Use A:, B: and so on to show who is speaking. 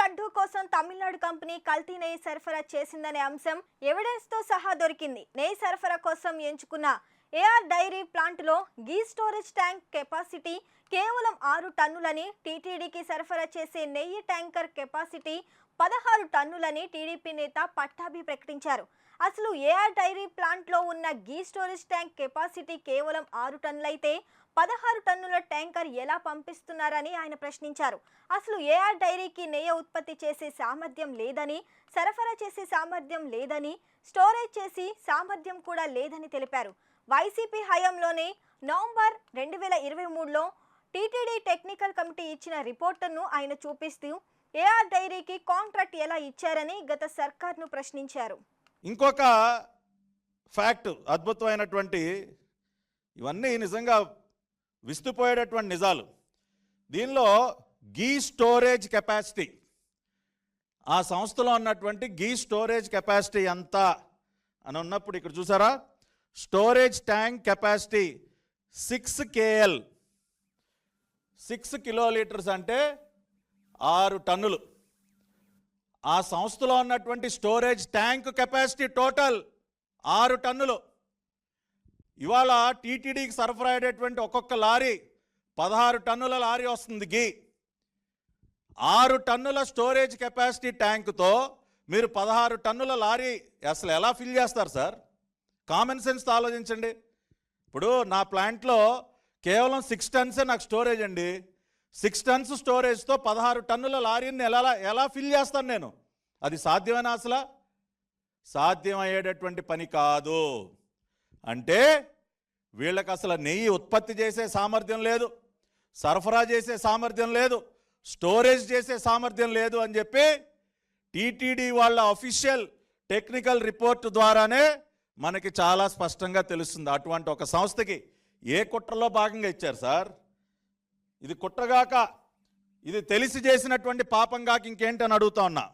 A: లడ్డూ కోసం తమిళనాడు కంపెనీ కల్తీ నెయ్యి సరఫరా చేసిందనే అంశం ఎవిడెన్స్ తో సహా దొరికింది. నెయ్యి సరఫరా కోసం ఎంచుకున్న ఏఆర్ డైరీ ప్లాంట్ లో గీ స్టోరేజ్ ట్యాంక్ కెపాసిటీ కేవలం 6 టన్నులని, టీటీడీకి సరఫరా చేసే నెయ్యి ట్యాంకర్ కెపాసిటీ 16 టన్నులని టీడీపీ నేత పట్టాభి ప్రకటించారు. అసలు ఏఆర్ డైరీ ప్లాంట్ లో ఉన్న గీ స్టోరేజ్ ట్యాంక్ కెపాసిటీ కేవలం 6 టన్నులైతే 16 టన్నుల ట్యాంకర్ ఎలా పంపిస్తున్నారని ఆయన ప్రశ్నించారు. అసలు ఏఆర్ డైరీకి నెయ్యి ఉత్పత్తి చేసే సామర్థ్యం లేదని, సరఫరా చేసే సామర్థ్యం లేదని, స్టోరేజ్ చేసి సామర్థ్యం కూడా లేదని తెలిపారు. వైసీపీ హయాంలోనే నవంబర్ 2023లో టీటీడీ టెక్నికల్ కమిటీ ఇచ్చిన రిపోర్టును ఆయన చూపిస్తూ ఏఆర్ డైరీకి కాంట్రాక్ట్ ఎలా ఇచ్చారని గత సర్కార్ను ప్రశ్నించారు.
B: ఇంకొక ఫ్యాక్ట్ అద్భుతమైనటువంటి, ఇవన్నీ నిజంగా విస్తుపోయేటటువంటి నిజాలు. దీనిలో గీ స్టోరేజ్ కెపాసిటీ, ఆ సంస్థలో ఉన్నటువంటి గీ స్టోరేజ్ కెపాసిటీ ఎంత అని ఉన్నప్పుడు ఇక్కడ చూసారా, storage tank capacity 6 KL, 6 kilolitres అంటే 6 టన్నులు. ఆ సంస్థలో ఉన్నటువంటి స్టోరేజ్ ట్యాంక్ కెపాసిటీ టోటల్ 6 టన్నులు. ఇవాళ టీటీడీకి సరఫరా అయ్యేటువంటి ఒక్కొక్క లారీ 16 టన్నుల లారీ వస్తుంది గీ. 6 టన్నుల స్టోరేజ్ కెపాసిటీ ట్యాంకుతో మీరు 16 టన్నుల లారీ అసలు ఎలా ఫిల్ చేస్తారు సార్? కామన్ సెన్స్తో ఆలోచించండి. ఇప్పుడు నా ప్లాంట్లో కేవలం 6 టన్సే నాకు స్టోరేజ్ అండి. 6 టన్స్ స్టోరేజ్తో 16 టన్నుల లారీని ఎలా ఫిల్ చేస్తాను నేను? అది సాధ్యమేనా? అసలు సాధ్యమయ్యేటటువంటి పని కాదు. అంటే వీళ్ళకి అసలు నెయ్యి ఉత్పత్తి చేసే సామర్థ్యం లేదు, సరఫరా చేసే సామర్థ్యం లేదు, స్టోరేజ్ చేసే సామర్థ్యం లేదు అని చెప్పి టీటీడీ వాళ్ళ అఫీషియల్ టెక్నికల్ రిపోర్ట్ ద్వారానే మనకి చాలా స్పష్టంగా తెలుస్తుంది. అటువంటి ఒక సంస్థకి ఏ కుట్రలో భాగంగా ఇచ్చారు సార్? ఇది కుట్రగాక, ఇది తెలిసి చేసినటువంటి పాపంగాక ఇంకేంటని అడుగుతా ఉన్నా.